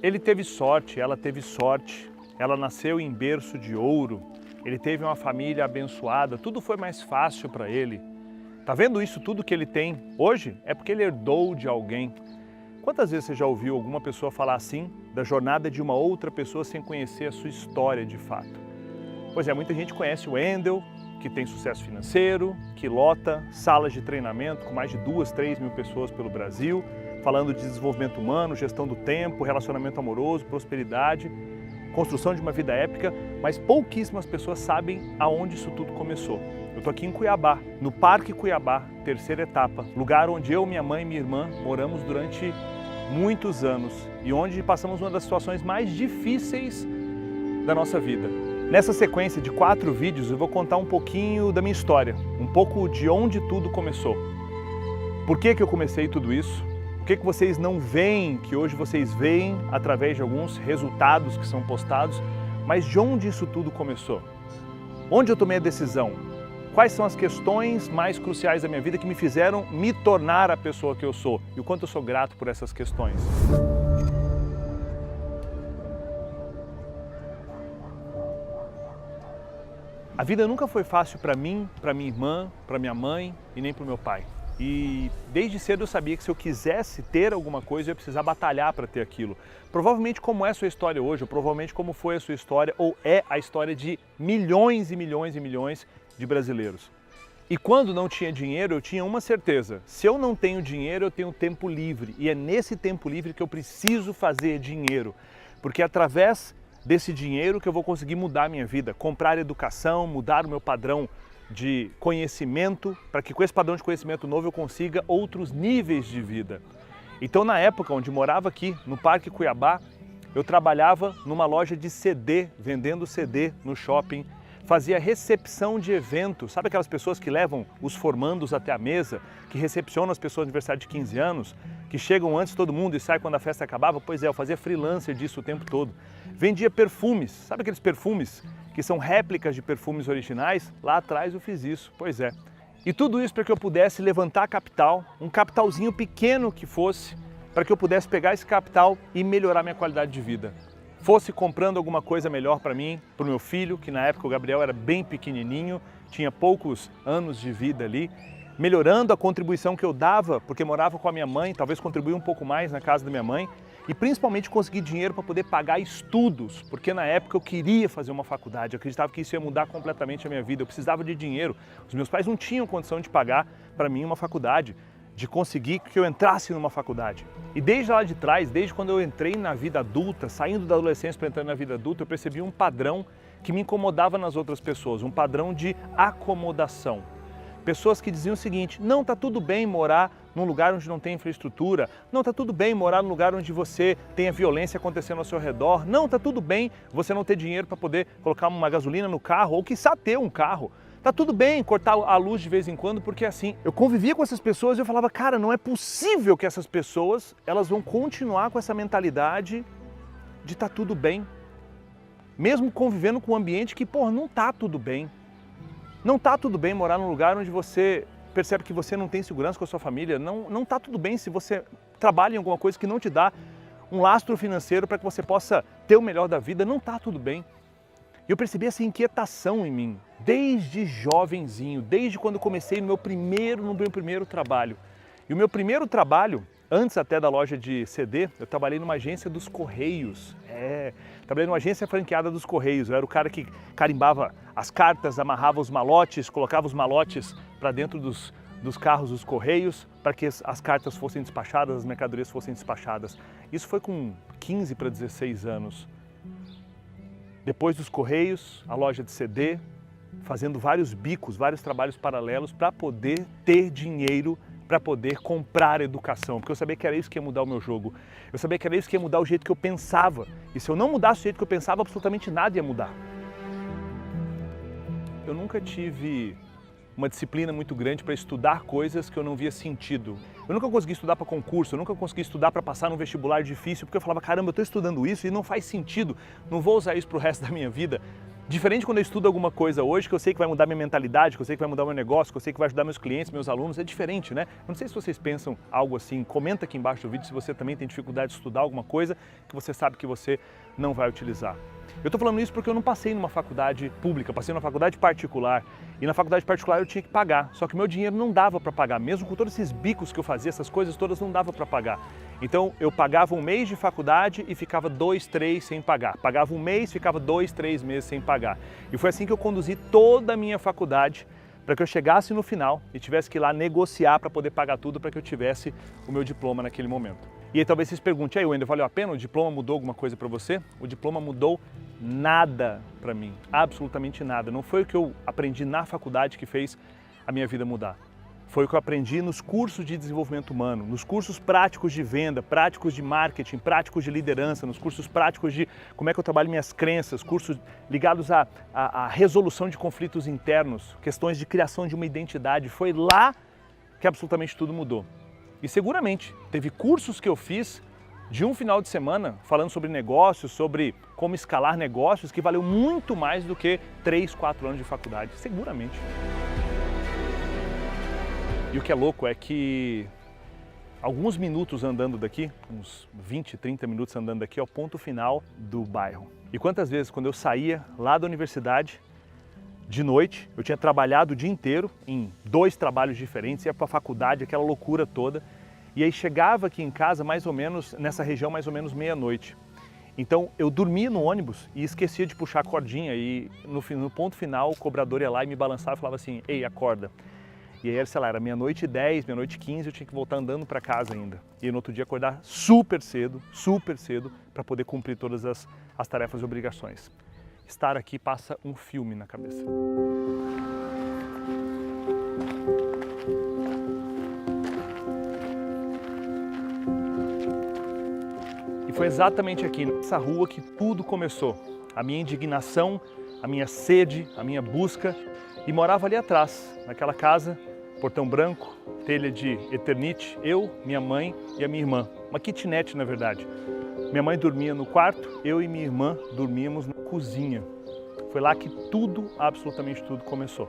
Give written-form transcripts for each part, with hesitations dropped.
Ele teve sorte, ela teve sorte, ela nasceu em berço de ouro, ele teve uma família abençoada, tudo foi mais fácil para ele. Tá vendo isso tudo que ele tem hoje? É porque ele herdou de alguém. Quantas vezes você já ouviu alguma pessoa falar assim da jornada de uma outra pessoa sem conhecer a sua história de fato? Pois é, muita gente conhece o Wendel, que tem sucesso financeiro, que lota salas de treinamento com mais de 2, 3 mil pessoas pelo Brasil, falando de desenvolvimento humano, gestão do tempo, relacionamento amoroso, prosperidade, construção de uma vida épica, mas pouquíssimas pessoas sabem aonde isso tudo começou. Eu estou aqui em Cuiabá, no Parque Cuiabá, terceira etapa, lugar onde eu, minha mãe e minha irmã moramos durante muitos anos e onde passamos uma das situações mais difíceis da nossa vida. Nessa sequência de 4 vídeos eu vou contar um pouquinho da minha história, um pouco de onde tudo começou. Por que eu comecei tudo isso? O que vocês não veem, que hoje vocês veem através de alguns resultados que são postados, mas de onde isso tudo começou? Onde eu tomei a decisão? Quais são as questões mais cruciais da minha vida que me fizeram me tornar a pessoa que eu sou? E o quanto eu sou grato por essas questões. A vida nunca foi fácil para mim, para minha irmã, para minha mãe e nem para o meu pai. E desde cedo eu sabia que se eu quisesse ter alguma coisa, eu ia precisar batalhar para ter aquilo. Provavelmente como é a sua história hoje, ou provavelmente como foi a sua história, ou é a história de milhões e milhões e milhões de brasileiros. E quando não tinha dinheiro, eu tinha uma certeza: se eu não tenho dinheiro, eu tenho tempo livre. E é nesse tempo livre que eu preciso fazer dinheiro, porque é através desse dinheiro que eu vou conseguir mudar a minha vida, comprar educação, mudar o meu padrão de conhecimento, para que com esse padrão de conhecimento novo eu consiga outros níveis de vida. Então, na época onde morava aqui, no Parque Cuiabá, eu trabalhava numa loja de CD, vendendo CD no shopping, fazia recepção de eventos. Sabe aquelas pessoas que levam os formandos até a mesa, que recepcionam as pessoas de aniversário de 15 anos, que chegam antes de todo mundo e saem quando a festa acabava? Pois é, eu fazia freelancer disso o tempo todo. Vendia perfumes, sabe aqueles perfumes que são réplicas de perfumes originais? Lá atrás eu fiz isso, pois é. E tudo isso para que eu pudesse levantar capital, um capitalzinho pequeno que fosse, para que eu pudesse pegar esse capital e melhorar minha qualidade de vida. Fosse comprando alguma coisa melhor para mim, para o meu filho, que na época o Gabriel era bem pequenininho, tinha poucos anos de vida ali, melhorando a contribuição que eu dava, porque morava com a minha mãe, talvez contribuir um pouco mais na casa da minha mãe, e principalmente conseguir dinheiro para poder pagar estudos, porque na época eu queria fazer uma faculdade, eu acreditava que isso ia mudar completamente a minha vida, eu precisava de dinheiro. Os meus pais não tinham condição de pagar para mim uma faculdade, de conseguir que eu entrasse numa faculdade. E desde lá de trás, desde quando eu entrei na vida adulta, saindo da adolescência para entrar na vida adulta, eu percebi um padrão que me incomodava nas outras pessoas, um padrão de acomodação. Pessoas que diziam o seguinte: não, tá tudo bem morar num lugar onde não tem infraestrutura, não, tá tudo bem morar num lugar onde você tenha violência acontecendo ao seu redor, não, tá tudo bem você não ter dinheiro para poder colocar uma gasolina no carro, ou quiçá ter um carro. Tá tudo bem cortar a luz de vez em quando, porque assim, eu convivia com essas pessoas e eu falava, cara, não é possível que essas pessoas, elas vão continuar com essa mentalidade de tá tudo bem. Mesmo convivendo com um ambiente que, porra, não tá tudo bem. Não tá tudo bem morar num lugar onde você percebe que você não tem segurança com a sua família. Não tá tudo bem se você trabalha em alguma coisa que não te dá um lastro financeiro para que você possa ter o melhor da vida. Não tá tudo bem. E eu percebi essa inquietação em mim, desde jovenzinho, desde quando eu comecei no meu primeiro trabalho. E o meu primeiro trabalho, antes até da loja de CD, eu trabalhei numa agência dos Correios. Trabalhei numa agência franqueada dos Correios. Eu era o cara que carimbava as cartas, amarrava os malotes, colocava os malotes para dentro dos carros dos Correios, para que as cartas fossem despachadas, as mercadorias fossem despachadas. Isso foi com 15 para 16 anos. Depois dos Correios, a loja de CD, fazendo vários bicos, vários trabalhos paralelos para poder ter dinheiro, para poder comprar educação, porque eu sabia que era isso que ia mudar o meu jogo. Eu sabia que era isso que ia mudar o jeito que eu pensava. E se eu não mudasse o jeito que eu pensava, absolutamente nada ia mudar. Eu nunca tive uma disciplina muito grande para estudar coisas que eu não via sentido. Eu nunca consegui estudar para concurso, eu nunca consegui estudar para passar num vestibular difícil, porque eu falava, caramba, eu estou estudando isso e não faz sentido, não vou usar isso para o resto da minha vida. Diferente quando eu estudo alguma coisa hoje, que eu sei que vai mudar minha mentalidade, que eu sei que vai mudar meu negócio, que eu sei que vai ajudar meus clientes, meus alunos, é diferente, né? Eu não sei se vocês pensam algo assim, comenta aqui embaixo do vídeo se você também tem dificuldade de estudar alguma coisa que você sabe que você não vai utilizar. Eu estou falando isso porque eu não passei numa faculdade pública, passei numa faculdade particular. E na faculdade particular eu tinha que pagar, só que meu dinheiro não dava para pagar, mesmo com todos esses bicos que eu fazia, essas coisas todas não dava para pagar. Então eu pagava um mês de faculdade e ficava 2, 3 sem pagar. Pagava um mês, ficava 2, 3 meses sem pagar. E foi assim que eu conduzi toda a minha faculdade para que eu chegasse no final e tivesse que ir lá negociar para poder pagar tudo para que eu tivesse o meu diploma naquele momento. E aí talvez vocês perguntem, aí Wendel, valeu a pena? O diploma mudou alguma coisa para você? O diploma mudou nada para mim, absolutamente nada. Não foi o que eu aprendi na faculdade que fez a minha vida mudar. Foi o que eu aprendi nos cursos de desenvolvimento humano, nos cursos práticos de venda, práticos de marketing, práticos de liderança, nos cursos práticos de como é que eu trabalho minhas crenças, cursos ligados à resolução de conflitos internos, questões de criação de uma identidade. Foi lá que absolutamente tudo mudou. E seguramente teve cursos que eu fiz de um final de semana falando sobre negócios, sobre como escalar negócios, que valeu muito mais do que 3, 4 anos de faculdade, seguramente. E o que é louco é que alguns minutos andando daqui, uns 20, 30 minutos andando daqui, é o ponto final do bairro. E quantas vezes quando eu saía lá da universidade, de noite, eu tinha trabalhado o dia inteiro em 2 trabalhos diferentes, ia para a faculdade, aquela loucura toda, e aí chegava aqui em casa mais ou menos, nessa região mais ou menos meia-noite. Então eu dormia no ônibus e esquecia de puxar a cordinha e no ponto final o cobrador ia lá e me balançava e falava assim, ei, acorda. E aí, sei lá, era meia-noite 10, meia-noite 15, eu tinha que voltar andando para casa ainda. E no outro dia acordar super cedo para poder cumprir todas as tarefas e obrigações. Estar aqui passa um filme na cabeça. E foi exatamente aqui, nessa rua, que tudo começou. A minha indignação, a minha sede, a minha busca. E morava ali atrás, naquela casa, portão branco, telha de Eternite, eu, minha mãe e a minha irmã. Uma kitnet, na verdade. Minha mãe dormia no quarto, eu e minha irmã dormíamos na cozinha. Foi lá que tudo, absolutamente tudo, começou.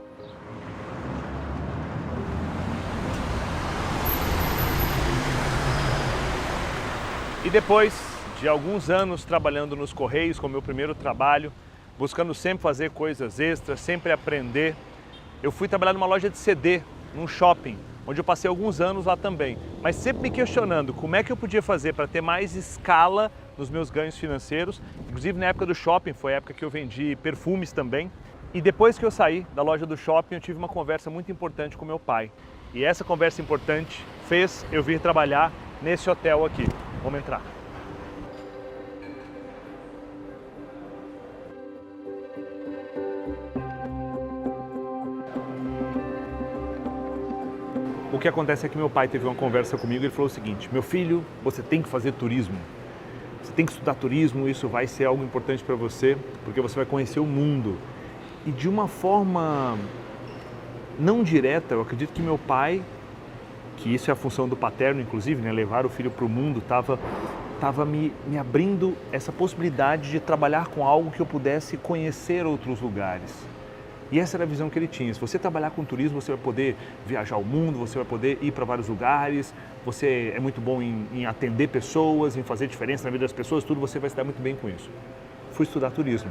E depois de alguns anos trabalhando nos Correios, com o meu primeiro trabalho, buscando sempre fazer coisas extras, sempre aprender, eu fui trabalhar numa loja de CD, num shopping, onde eu passei alguns anos lá também, mas sempre me questionando como é que eu podia fazer para ter mais escala nos meus ganhos financeiros. Inclusive na época do shopping, foi a época que eu vendi perfumes também. E depois que eu saí da loja do shopping, eu tive uma conversa muito importante com meu pai. E essa conversa importante fez eu vir trabalhar nesse hotel aqui. Vamos entrar. O que acontece é que meu pai teve uma conversa comigo e ele falou o seguinte, meu filho, você tem que fazer turismo. Você tem que estudar turismo, isso vai ser algo importante para você, porque você vai conhecer o mundo. E de uma forma não direta, eu acredito que meu pai, que isso é a função do paterno, inclusive, né, levar o filho para o mundo, estava me abrindo essa possibilidade de trabalhar com algo que eu pudesse conhecer outros lugares. E essa era a visão que ele tinha. Se você trabalhar com turismo, você vai poder viajar o mundo, você vai poder ir para vários lugares, você é muito bom em atender pessoas, em fazer diferença na vida das pessoas, tudo, você vai se dar muito bem com isso. Fui estudar turismo.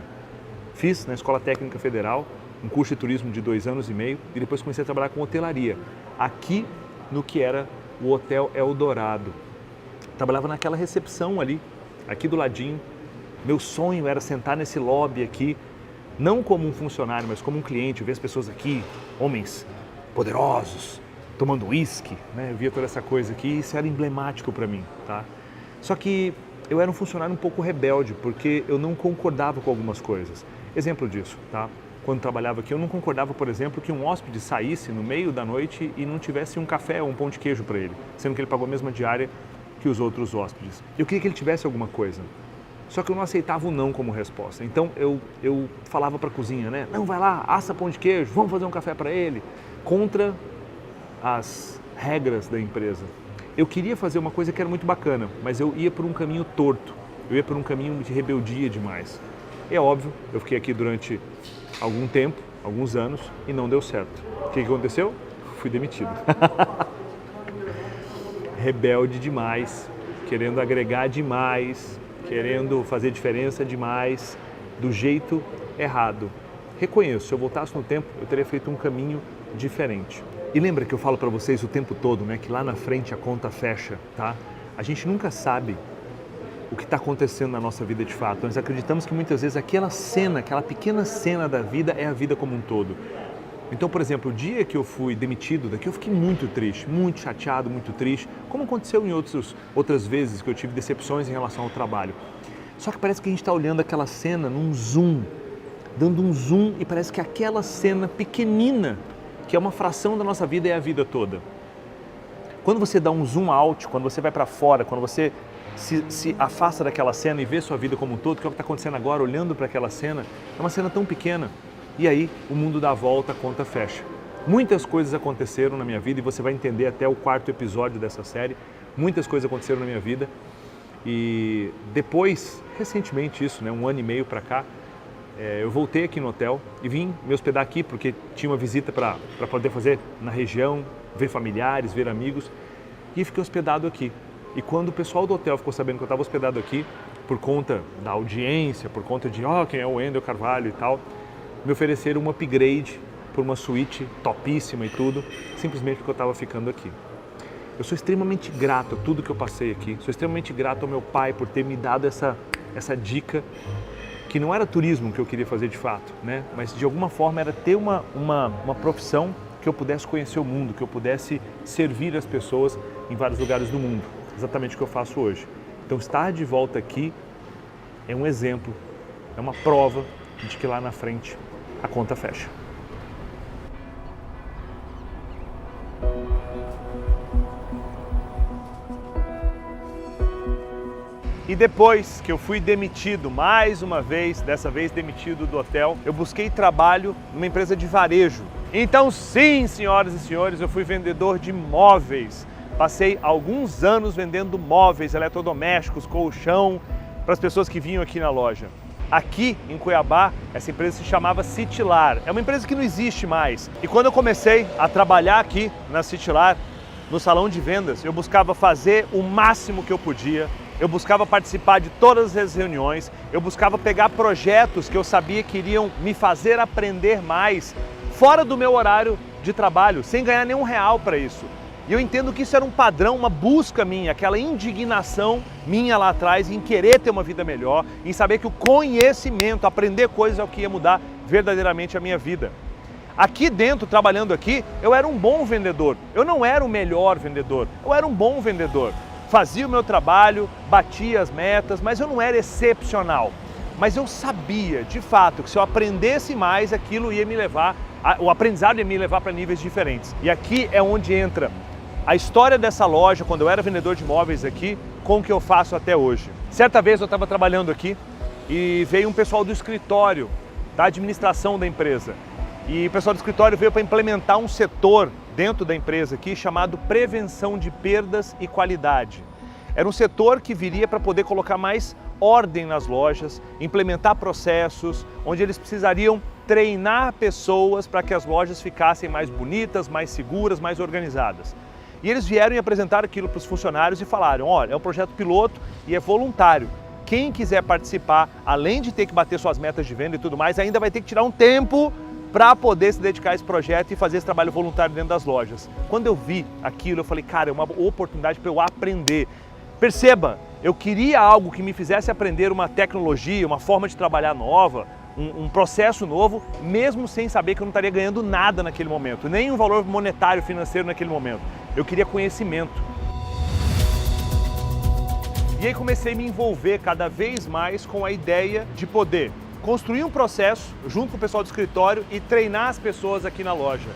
Fiz na Escola Técnica Federal um curso de turismo de 2 anos e meio e depois comecei a trabalhar com hotelaria, aqui no que era o Hotel Eldorado. Trabalhava naquela recepção ali, aqui do ladinho. Meu sonho era sentar nesse lobby aqui, não como um funcionário, mas como um cliente. Eu via as pessoas aqui, homens poderosos, tomando uísque, né? Eu via toda essa coisa aqui e isso era emblemático para mim, tá? Só que eu era um funcionário um pouco rebelde, porque eu não concordava com algumas coisas. Exemplo disso, tá? Quando trabalhava aqui, eu não concordava, por exemplo, que um hóspede saísse no meio da noite e não tivesse um café ou um pão de queijo para ele, sendo que ele pagou a mesma diária que os outros hóspedes. Eu queria que ele tivesse alguma coisa. Só que eu não aceitava o não como resposta. Então eu falava para a cozinha, né? Não, vai lá, assa pão de queijo, vamos fazer um café para ele. Contra as regras da empresa. Eu queria fazer uma coisa que era muito bacana, mas eu ia por um caminho torto. Eu ia por um caminho de rebeldia demais. É óbvio, eu fiquei aqui durante algum tempo, alguns anos, e não deu certo. O que aconteceu? Fui demitido. Rebelde demais, querendo agregar demais, querendo fazer diferença demais, do jeito errado. Reconheço, se eu voltasse no tempo, eu teria feito um caminho diferente. E lembra que eu falo para vocês o tempo todo, né, que lá na frente a conta fecha, tá? A gente nunca sabe o que está acontecendo na nossa vida de fato. Nós acreditamos que muitas vezes aquela cena, aquela pequena cena da vida é a vida como um todo. Então, por exemplo, o dia que eu fui demitido daqui, eu fiquei muito triste, muito chateado, muito triste, como aconteceu em outras vezes que eu tive decepções em relação ao trabalho. Só que parece que a gente está olhando aquela cena num zoom, dando um zoom, e parece que aquela cena pequenina, que é uma fração da nossa vida, é a vida toda. Quando você dá um zoom out, quando você vai para fora, quando você se afasta daquela cena e vê sua vida como um todo, que é o que está acontecendo agora, olhando para aquela cena, é uma cena tão pequena. E aí o mundo dá a volta, a conta fecha. Muitas coisas aconteceram na minha vida e você vai entender até o 4º episódio dessa série. Muitas coisas aconteceram na minha vida e depois, recentemente isso, né, 1 ano e meio para cá, eu voltei aqui no hotel e vim me hospedar aqui porque tinha uma visita para poder fazer na região, ver familiares, ver amigos, e fiquei hospedado aqui. E quando o pessoal do hotel ficou sabendo que eu estava hospedado aqui, por conta da audiência, por conta de quem é o Wendel Carvalho e tal, me ofereceram um upgrade por uma suíte topíssima e tudo, simplesmente porque eu estava ficando aqui. Eu sou extremamente grato a tudo que eu passei aqui, sou extremamente grato ao meu pai por ter me dado essa dica, que não era turismo que eu queria fazer de fato, né? Mas de alguma forma era ter uma profissão que eu pudesse conhecer o mundo, que eu pudesse servir as pessoas em vários lugares do mundo, exatamente o que eu faço hoje. Então estar de volta aqui é um exemplo, é uma prova de que lá na frente a conta fecha. E depois que eu fui demitido mais uma vez, dessa vez demitido do hotel, eu busquei trabalho numa empresa de varejo. Então sim, senhoras e senhores, eu fui vendedor de móveis. Passei alguns anos vendendo móveis, eletrodomésticos, colchão, para as pessoas que vinham aqui na loja. Aqui em Cuiabá, essa empresa se chamava Citylar. É uma empresa que não existe mais. E quando eu comecei a trabalhar aqui na Citylar, no salão de vendas, eu buscava fazer o máximo que eu podia. Eu buscava participar de todas as reuniões. Eu buscava pegar projetos que eu sabia que iriam me fazer aprender mais, fora do meu horário de trabalho, sem ganhar nenhum real para isso. E eu entendo que isso era um padrão, uma busca minha, aquela indignação minha lá atrás em querer ter uma vida melhor, em saber que o conhecimento, aprender coisas é o que ia mudar verdadeiramente a minha vida. Aqui dentro, trabalhando aqui, eu era um bom vendedor. Eu não era o melhor vendedor, eu era um bom vendedor. Fazia o meu trabalho, batia as metas, mas eu não era excepcional. Mas eu sabia, de fato, que se eu aprendesse mais, aquilo ia me levar, o aprendizado ia me levar para níveis diferentes. E aqui é onde entra a história dessa loja, quando eu era vendedor de móveis aqui, com o que eu faço até hoje. Certa vez eu estava trabalhando aqui e veio um pessoal do escritório, da administração da empresa. E o pessoal do escritório veio para implementar um setor dentro da empresa aqui chamado prevenção de perdas e qualidade. Era um setor que viria para poder colocar mais ordem nas lojas, implementar processos, onde eles precisariam treinar pessoas para que as lojas ficassem mais bonitas, mais seguras, mais organizadas. E eles vieram e apresentaram aquilo para os funcionários e falaram, olha, é um projeto piloto e é voluntário. Quem quiser participar, além de ter que bater suas metas de venda e tudo mais, ainda vai ter que tirar um tempo para poder se dedicar a esse projeto e fazer esse trabalho voluntário dentro das lojas. Quando eu vi aquilo, eu falei, cara, é uma oportunidade para eu aprender. Perceba, eu queria algo que me fizesse aprender uma tecnologia, uma forma de trabalhar nova, um processo novo, mesmo sem saber que eu não estaria ganhando nada naquele momento, nem um valor monetário, financeiro naquele momento. Eu queria conhecimento. E aí comecei a me envolver cada vez mais com a ideia de poder construir um processo junto com o pessoal do escritório e treinar as pessoas aqui na loja.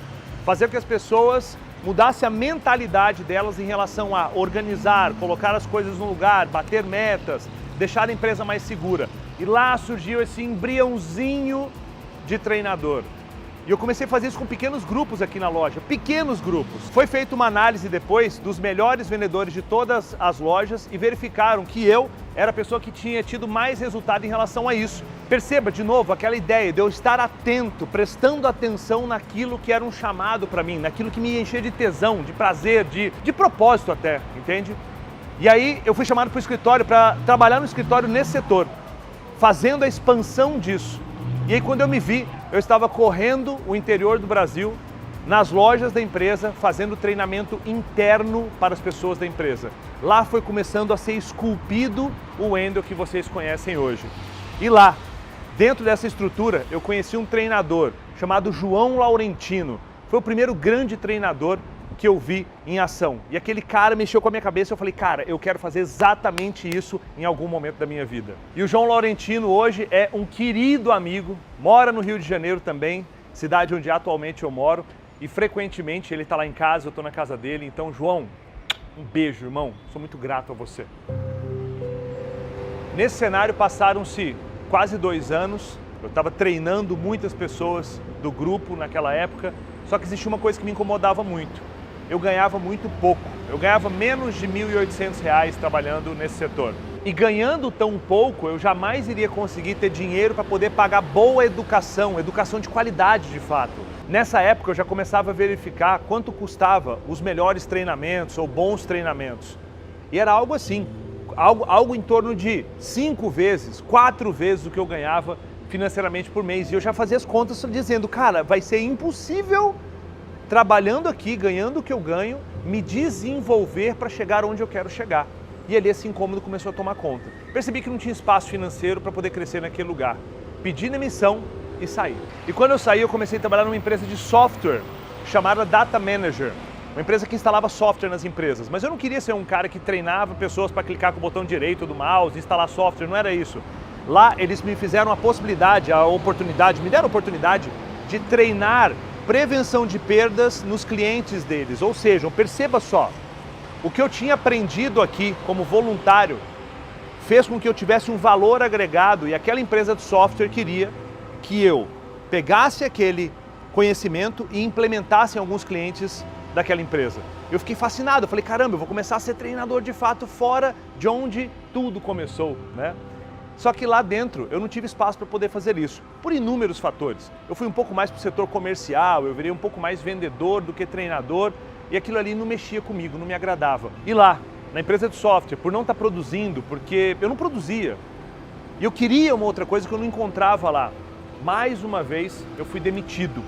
Fazer com que as pessoas mudassem a mentalidade delas em relação a organizar, colocar as coisas no lugar, bater metas, deixar a empresa mais segura. E lá surgiu esse embriãozinho de treinador. E eu comecei a fazer isso com pequenos grupos aqui na loja, pequenos grupos. Foi feita uma análise depois dos melhores vendedores de todas as lojas e verificaram que eu era a pessoa que tinha tido mais resultado em relação a isso. Perceba de novo aquela ideia de eu estar atento, prestando atenção naquilo que era um chamado para mim, naquilo que me enchia de tesão, de prazer, de propósito até, entende? E aí eu fui chamado para o escritório, para trabalhar no escritório nesse setor, fazendo a expansão disso. E aí quando eu me vi, eu estava correndo o interior do Brasil, nas lojas da empresa, fazendo treinamento interno para as pessoas da empresa. Lá foi começando a ser esculpido o Wendel que vocês conhecem hoje. E lá, dentro dessa estrutura, eu conheci um treinador chamado João Laurentino. Foi o primeiro grande treinador que eu vi em ação. E aquele cara mexeu com a minha cabeça e eu falei, cara, eu quero fazer exatamente isso em algum momento da minha vida. E o João Laurentino hoje é um querido amigo, mora no Rio de Janeiro também, cidade onde atualmente eu moro, e frequentemente ele está lá em casa, eu estou na casa dele. Então, João, um beijo, irmão. Sou muito grato a você. Nesse cenário passaram-se quase 2 anos. Eu estava treinando muitas pessoas do grupo naquela época, só que existia uma coisa que me incomodava muito. Eu ganhava muito pouco. Eu ganhava menos de R$ 1.800 trabalhando nesse setor. E ganhando tão pouco, eu jamais iria conseguir ter dinheiro para poder pagar boa educação, educação de qualidade de fato. Nessa época eu já começava a verificar quanto custava os melhores treinamentos ou bons treinamentos. E era algo assim, algo em torno de 5 vezes, 4 vezes o que eu ganhava financeiramente por mês. E eu já fazia as contas dizendo, cara, vai ser impossível trabalhando aqui, ganhando o que eu ganho, me desenvolver para chegar onde eu quero chegar. E ali esse incômodo começou a tomar conta. Percebi que não tinha espaço financeiro para poder crescer naquele lugar. Pedi demissão e saí. E quando eu saí, eu comecei a trabalhar numa empresa de software chamada Data Manager. Uma empresa que instalava software nas empresas. Mas eu não queria ser um cara que treinava pessoas para clicar com o botão direito do mouse, instalar software, não era isso. Lá eles me fizeram a possibilidade, me deram a oportunidade de treinar prevenção de perdas nos clientes deles. Ou seja, perceba só, o que eu tinha aprendido aqui como voluntário fez com que eu tivesse um valor agregado e aquela empresa de software queria que eu pegasse aquele conhecimento e implementasse em alguns clientes daquela empresa. Eu fiquei fascinado, eu falei, caramba, eu vou começar a ser treinador de fato fora de onde tudo começou, né? Só que lá dentro eu não tive espaço para poder fazer isso, por inúmeros fatores. Eu fui um pouco mais para o setor comercial, eu virei um pouco mais vendedor do que treinador e aquilo ali não mexia comigo, não me agradava. E lá, na empresa de software, por não estar produzindo, porque eu não produzia, e eu queria uma outra coisa que eu não encontrava lá, mais uma vez eu fui demitido.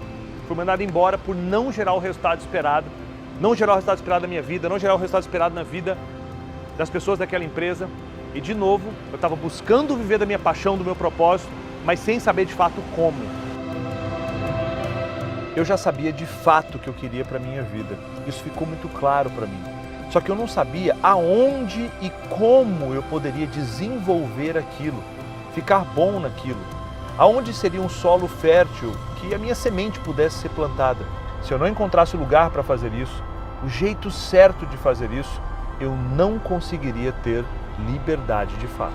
Fui mandado embora por não gerar o resultado esperado, não gerar o resultado esperado na minha vida, não gerar o resultado esperado na vida das pessoas daquela empresa. E de novo, eu estava buscando viver da minha paixão, do meu propósito, mas sem saber de fato como. Eu já sabia de fato o que eu queria para a minha vida. Isso ficou muito claro para mim. Só que eu não sabia aonde e como eu poderia desenvolver aquilo, ficar bom naquilo. Aonde seria um solo fértil que a minha semente pudesse ser plantada. Se eu não encontrasse o lugar para fazer isso, o jeito certo de fazer isso, eu não conseguiria ter liberdade de fato.